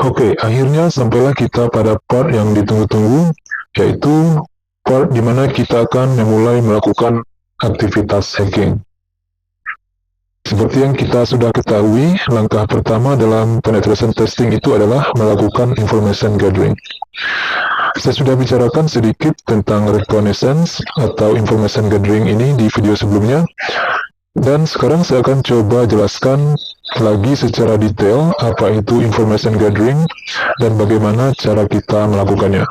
Oke, akhirnya sampailah kita pada part yang ditunggu-tunggu, yaitu part di mana kita akan memulai melakukan aktivitas hacking. Seperti yang kita sudah ketahui, langkah pertama dalam penetration testing itu adalah melakukan information gathering. Saya sudah bicarakan sedikit tentang reconnaissance atau information gathering ini di video sebelumnya, dan sekarang saya akan coba jelaskan lagi secara detail apa itu information gathering dan bagaimana cara kita melakukannya.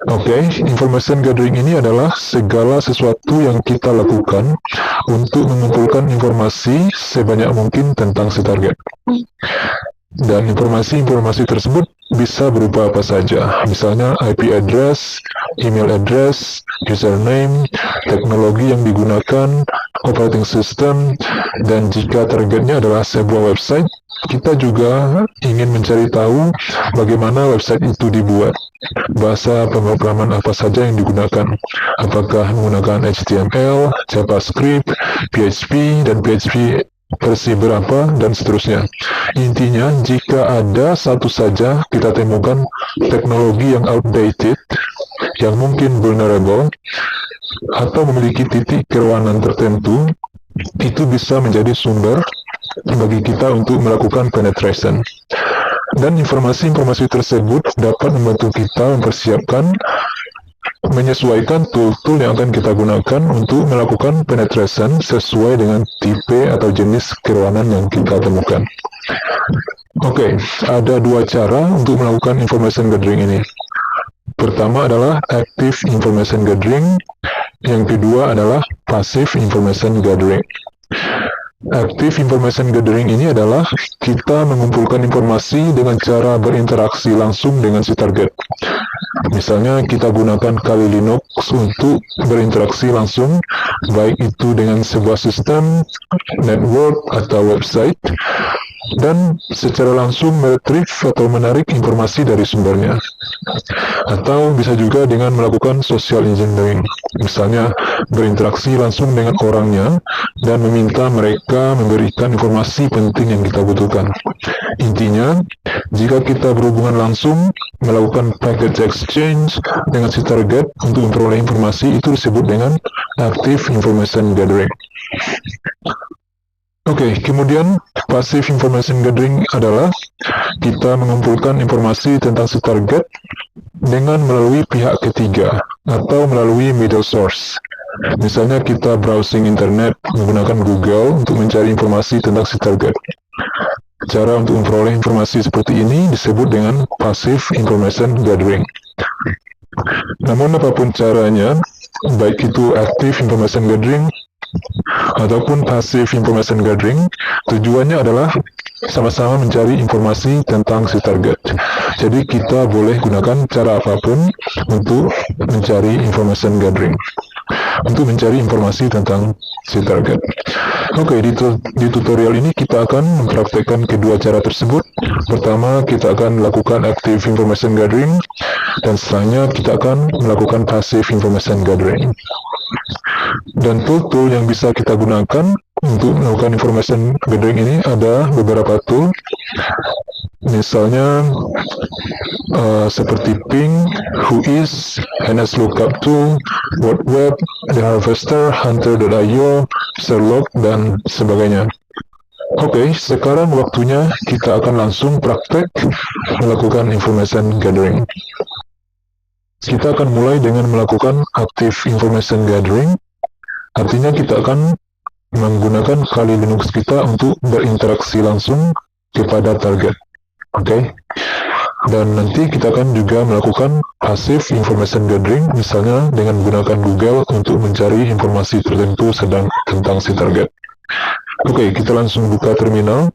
Oke, information gathering ini adalah segala sesuatu yang kita lakukan untuk mengumpulkan informasi sebanyak mungkin tentang si target. Dan informasi-informasi tersebut bisa berupa apa saja, misalnya IP address, email address, username, teknologi yang digunakan, operating system, dan jika targetnya adalah sebuah website, kita juga ingin mencari tahu bagaimana website itu dibuat, bahasa pemrograman apa saja yang digunakan, apakah menggunakan HTML, JavaScript, PHP, dan PHP versi berapa, dan seterusnya. Intinya, jika ada satu saja kita temukan teknologi yang outdated, yang mungkin vulnerable, atau memiliki titik kerawanan tertentu, itu bisa menjadi sumber bagi kita untuk melakukan penetration. Dan informasi-informasi tersebut dapat membantu kita mempersiapkan, menyesuaikan tool-tool yang akan kita gunakan untuk melakukan penetration sesuai dengan tipe atau jenis kerawanan yang kita temukan. Oke, ada dua cara untuk melakukan information gathering ini. Pertama adalah active information gathering, yang kedua adalah passive information gathering. Active information gathering ini adalah kita mengumpulkan informasi dengan cara berinteraksi langsung dengan si target. Misalnya kita gunakan Kali Linux untuk berinteraksi langsung, baik itu dengan sebuah sistem, network, atau website, dan secara langsung meretrieve atau menarik informasi dari sumbernya. Atau bisa juga dengan melakukan social engineering, misalnya berinteraksi langsung dengan orangnya dan meminta mereka memberikan informasi penting yang kita butuhkan. Intinya, jika kita berhubungan langsung, melakukan packet exchange dengan si target untuk memperoleh informasi, itu disebut dengan active information gathering. Oke, kemudian passive information gathering adalah kita mengumpulkan informasi tentang si target dengan melalui pihak ketiga atau melalui middle source. Misalnya kita browsing internet menggunakan Google untuk mencari informasi tentang si target. Cara untuk memperoleh informasi seperti ini disebut dengan passive information gathering. Namun apapun caranya, baik itu active information gathering ataupun passive information gathering, tujuannya adalah sama-sama mencari informasi tentang si target. Jadi kita boleh gunakan cara apapun untuk mencari information gathering, untuk mencari informasi tentang si target. Oke, di tutorial ini kita akan mempraktekkan kedua cara tersebut. Pertama, kita akan melakukan active information gathering, dan setelahnya kita akan melakukan passive information gathering. Dan tool-tool yang bisa kita gunakan untuk melakukan information gathering ini ada beberapa tool, misalnya seperti Ping, Whois, NSLOOKUP Tool, WordWeb, The Harvester, Hunter.io, Sherlock, dan sebagainya. Oke, sekarang waktunya kita akan langsung praktek melakukan information gathering. Kita akan mulai dengan melakukan active information gathering, artinya kita akan menggunakan Kali Linux kita untuk berinteraksi langsung kepada target. Oke. Dan nanti kita akan juga melakukan passive information gathering, misalnya dengan menggunakan Google untuk mencari informasi tertentu tentang si target. Oke, kita langsung buka terminal.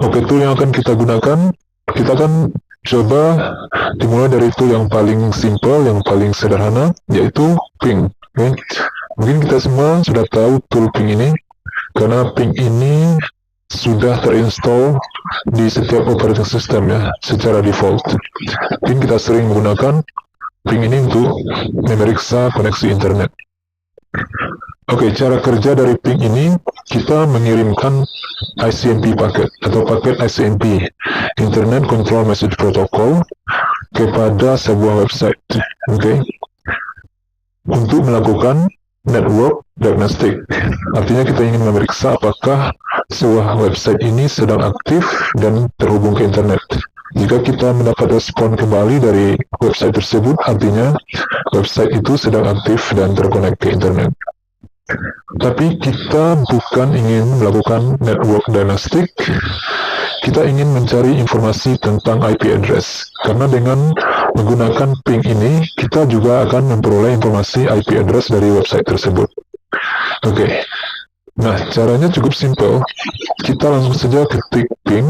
Oke, tool yang akan kita gunakan, kita akan coba dimulai dari tool yang paling simple, yang paling sederhana, yaitu Ping. Okay. Mungkin kita semua sudah tahu tool Ping ini, karena Ping ini sudah terinstall di setiap operating system ya, secara default. Mungkin kita sering menggunakan Ping ini untuk memeriksa koneksi internet. Oke, cara kerja dari ping ini, kita mengirimkan ICMP paket atau paket ICMP, Internet Control Message Protocol, kepada sebuah website. Oke, untuk melakukan network diagnostic. Artinya kita ingin memeriksa apakah sebuah website ini sedang aktif dan terhubung ke internet. Jika kita mendapat respon kembali dari website tersebut, artinya website itu sedang aktif dan terkonek ke internet. Tapi kita bukan ingin melakukan network diagnostic, kita ingin mencari informasi tentang IP address. Karena dengan menggunakan ping ini, kita juga akan memperoleh informasi IP address dari website tersebut. Oke, nah caranya cukup simple. Kita langsung saja ketik ping,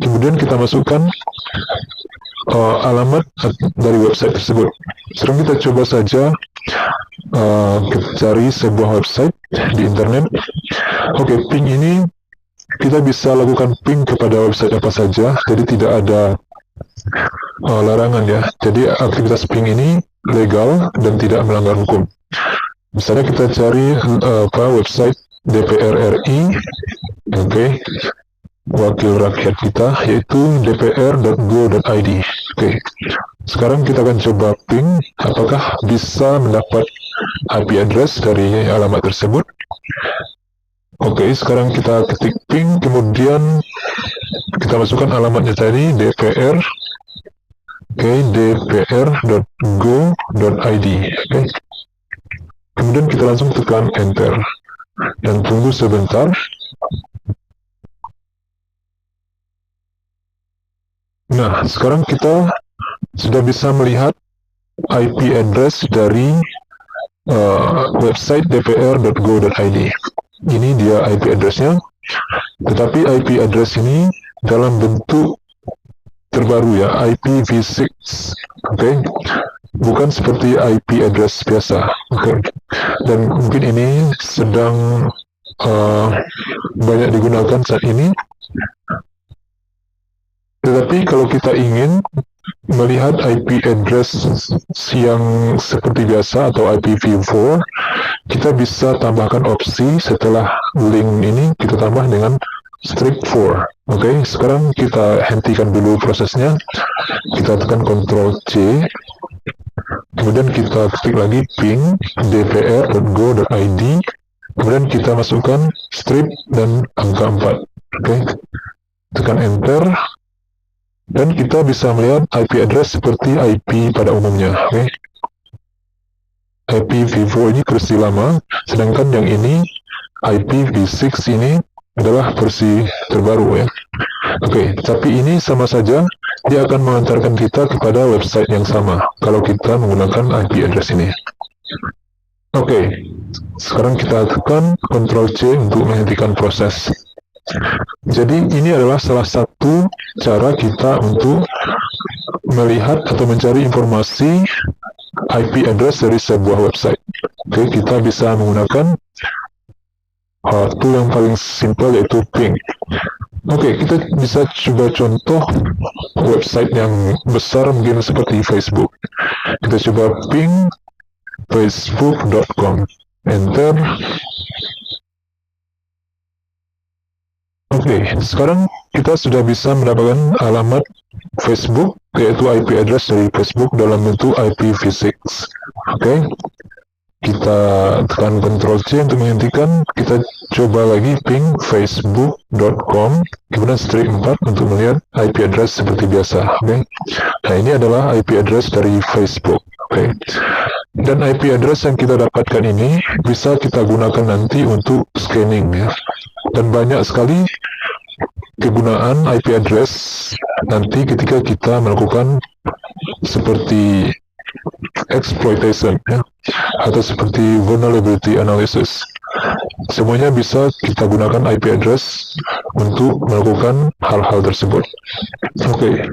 kemudian kita masukkan alamat dari website tersebut. Sekarang kita coba saja cari sebuah website di internet. Oke, ping ini kita bisa lakukan ping kepada website apa saja, jadi tidak ada larangan ya. Jadi aktivitas ping ini legal dan tidak melanggar hukum. Misalnya kita cari website DPR RI, oke, wakil rakyat kita, yaitu dpr.go.id. Oke, sekarang kita akan coba ping apakah bisa mendapat IP address dari alamat tersebut. Oke, sekarang kita ketik ping, kemudian kita masukkan alamatnya tadi, dpr, dpr.go.id. Oke, kemudian kita langsung tekan enter dan tunggu sebentar. Nah, sekarang kita sudah bisa melihat IP address dari website dpr.go.id. Ini dia IP address-nya, tetapi IP address ini dalam bentuk terbaru ya, IPv6. Oke, bukan seperti IP address biasa. Oke, dan mungkin ini sedang banyak digunakan saat ini. Tetapi kalau kita ingin melihat IP address yang seperti biasa atau IPv4, kita bisa tambahkan opsi setelah link ini, kita tambah dengan strip 4. Oke, sekarang kita hentikan dulu prosesnya. Kita tekan Ctrl C, kemudian kita ketik lagi ping dpr.go.id, kemudian kita masukkan strip dan angka 4. Oke, tekan enter. Dan kita bisa melihat IP address seperti IP pada umumnya. Okay. IPv4 ini versi lama, sedangkan yang ini IPv6 ini adalah versi terbaru ya. Oke, tapi ini sama saja, dia akan mengantarkan kita kepada website yang sama kalau kita menggunakan IP address ini. Oke, sekarang kita tekan Ctrl C untuk menghentikan proses. Jadi ini adalah salah satu cara kita untuk melihat atau mencari informasi IP address dari sebuah website. Oke, kita bisa menggunakan tool yang paling simple yaitu ping. Oke, kita bisa coba contoh website yang besar mungkin seperti Facebook. Kita coba ping facebook.com, enter. Oke, sekarang kita sudah bisa mendapatkan alamat Facebook, yaitu IP address dari Facebook dalam bentuk IPv6. Oke, kita tekan Ctrl C untuk menghentikan. Kita coba lagi ping facebook.com, kemudian strip 4 untuk melihat IP address seperti biasa. Oke, nah ini adalah IP address dari Facebook. Oke, dan IP address yang kita dapatkan ini bisa kita gunakan nanti untuk scanning ya. Dan banyak sekali kegunaan IP address nanti ketika kita melakukan seperti exploitation ya, atau seperti vulnerability analysis. Semuanya bisa kita gunakan IP address untuk melakukan hal-hal tersebut. Oke,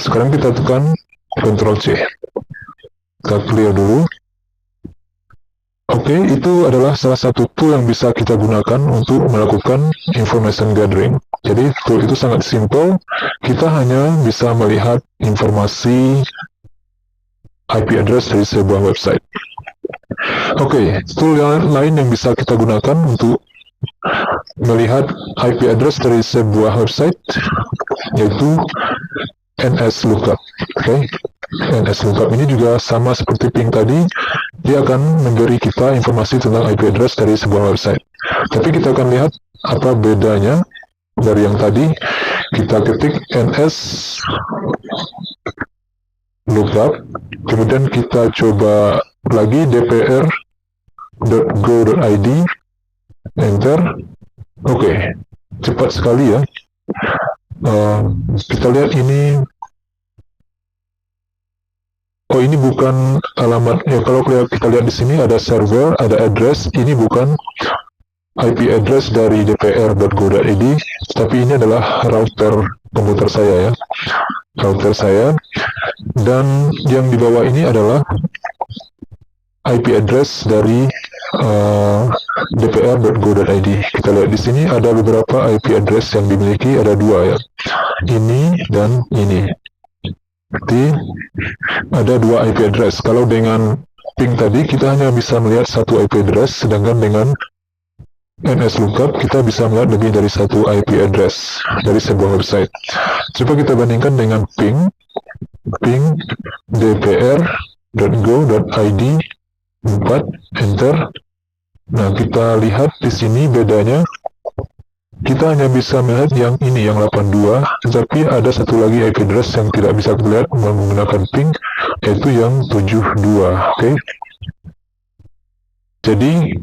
sekarang kita tekan Ctrl C. Kita clear dulu. Oke, itu adalah salah satu tool yang bisa kita gunakan untuk melakukan information gathering. Jadi tool itu sangat simple, kita hanya bisa melihat informasi IP address dari sebuah website. Oke, tool yang lain yang bisa kita gunakan untuk melihat IP address dari sebuah website yaitu NSLOOKUP. Oke, NSLOOKUP ini juga sama seperti ping tadi, dia akan memberi kita informasi tentang IP address dari sebuah website. Tapi kita akan lihat apa bedanya dari yang tadi. Kita ketik NSLOOKUP, kemudian kita coba lagi dpr.go.id, enter. Oke, cepat sekali ya. Kita lihat ini. Oh, ini bukan alamat ya. Kalau kita lihat di sini ada server, ada address. Ini bukan IP address dari dpr.go.id, tapi ini adalah router komputer saya ya. Router saya. Dan yang di bawah ini adalah IP address dari dpr.go.id. Kita lihat di sini ada beberapa IP address yang dimiliki, ada dua ya. Ini dan ini. Berarti ada dua IP address. Kalau dengan ping tadi kita hanya bisa melihat satu IP address, sedangkan dengan NSLOOKUP kita bisa melihat lebih dari satu IP address dari sebuah website. Coba kita bandingkan dengan ping dpr.go.id 4, enter. Nah, kita lihat di sini bedanya. Kita hanya bisa melihat yang ini, yang 82, tetapi ada satu lagi IP address yang tidak bisa kita lihat menggunakan ping, yaitu yang 72. Oke. Jadi,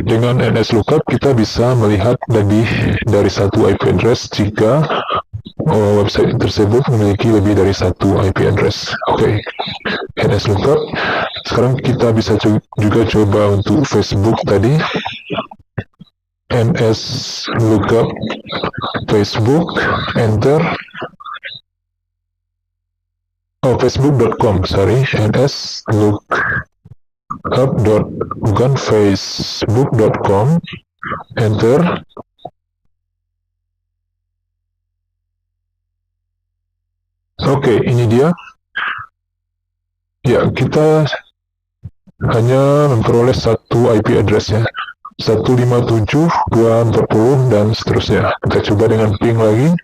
dengan NSLOOKUP kita bisa melihat lebih dari satu IP address jika website tersebut memiliki lebih dari satu IP address. Oke. NSLOOKUP. Sekarang kita bisa juga coba untuk Facebook tadi. NSLOOKUP Facebook, enter. Oh, facebook.com, sorry. bukan facebook.com, enter. Oke, ini dia. Ya, kita hanya memperoleh satu IP address ya. 157, 240, dan seterusnya. Kita coba dengan ping lagi.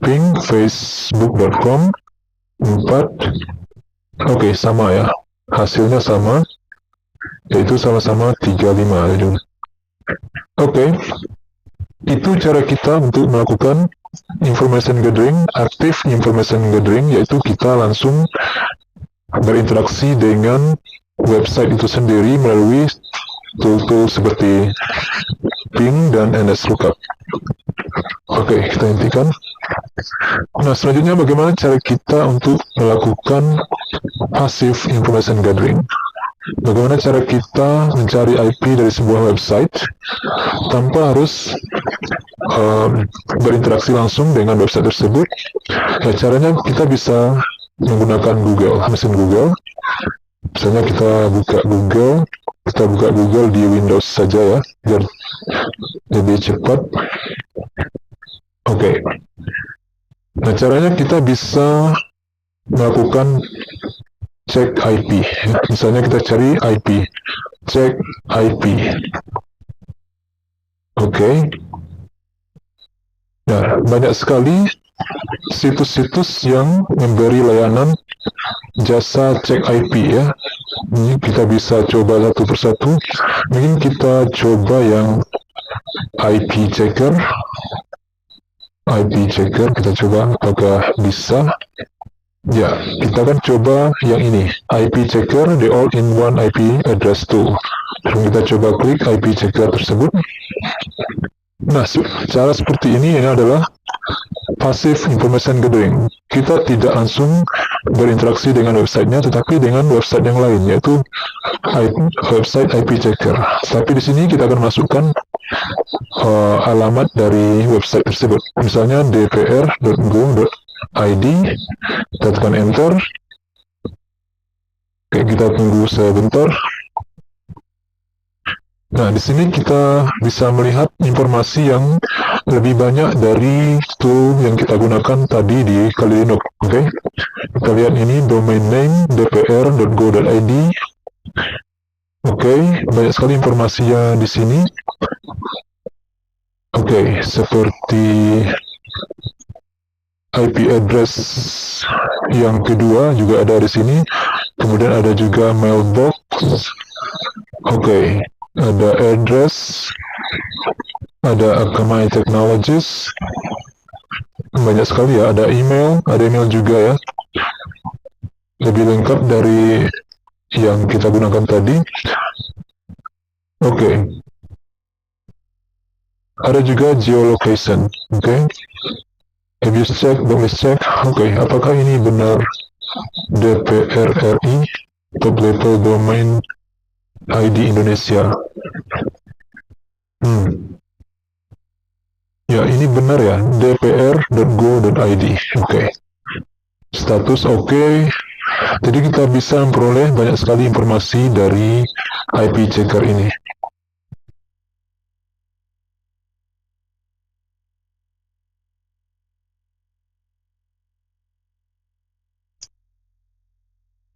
Ping facebook.com 4. Oke, sama ya. Hasilnya sama. Yaitu sama-sama 35. Oke. Itu cara kita untuk melakukan information gathering, active information gathering, yaitu kita langsung berinteraksi dengan website itu sendiri melalui tool-tool seperti ping dan NSLOOKUP. Oke, kita hentikan. Nah, selanjutnya bagaimana cara kita untuk melakukan passive information gathering? Bagaimana cara kita mencari IP dari sebuah website tanpa harus berinteraksi langsung dengan website tersebut? Ya, caranya kita bisa menggunakan Google, mesin Google. Misalnya kita buka Google di Windows saja ya, biar lebih cepat. Oke. Nah, caranya kita bisa melakukan cek IP. Misalnya kita cari IP, cek IP. Oke. Nah, banyak sekali situs-situs yang memberi layanan jasa cek IP ya. Ini kita bisa coba satu persatu. Mungkin kita coba yang IP Checker. IP Checker, kita coba apakah bisa. Ya, kita akan coba yang ini, IP Checker, the all-in-one IP address tool. Dan kita coba klik IP Checker tersebut. Nah, cara seperti ini adalah passive information gathering. Kita tidak langsung berinteraksi dengan websitenya, tetapi dengan website yang lain, yaitu website IP Checker. Tapi di sini kita akan masukkan alamat dari website tersebut. Misalnya dpr.go.id, kita tekan enter. Oke, kita tunggu sebentar. Nah, di sini kita bisa melihat informasi yang lebih banyak dari tool yang kita gunakan tadi di Kali Linux. Oke, kita lihat ini domain name dpr.go.id. Oke, banyak sekali informasinya di sini. Oke, seperti IP address yang kedua juga ada di sini. Kemudian ada juga mailbox. Oke, ada address, ada Akamai Technologies. Banyak sekali ya, ada email juga ya. Lebih lengkap dari yang kita gunakan tadi. Oke. Ada juga geolocation. Oke. Have you check, boleh cek. Oke, apakah ini benar DPR RI, top level domain ID Indonesia? Ya, ini benar ya, dpr.go.id. Oke. Status oke. Jadi kita bisa memperoleh banyak sekali informasi dari IP checker ini.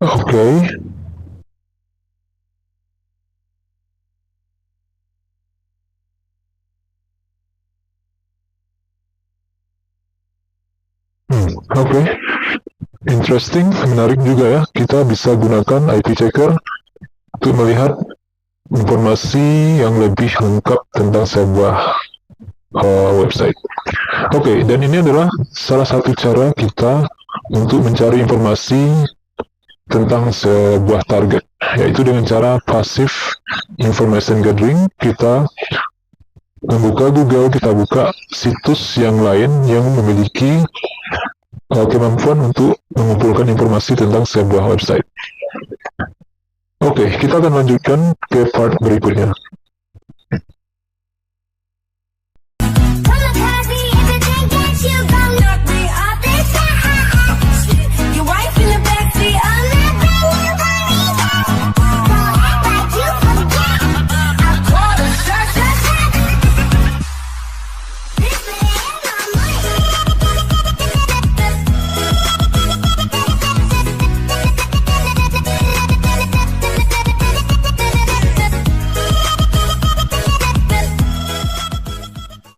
Oke. Oke. Interesting, menarik juga ya. Kita bisa gunakan IP checker untuk melihat informasi yang lebih lengkap tentang sebuah website. Oke, dan ini adalah salah satu cara kita untuk mencari informasi tentang sebuah target, yaitu dengan cara passive information gathering. Kita membuka Google, kita buka situs yang lain yang memiliki kemampuan untuk mengumpulkan informasi tentang sebuah website. Oke, kita akan lanjutkan ke part berikutnya.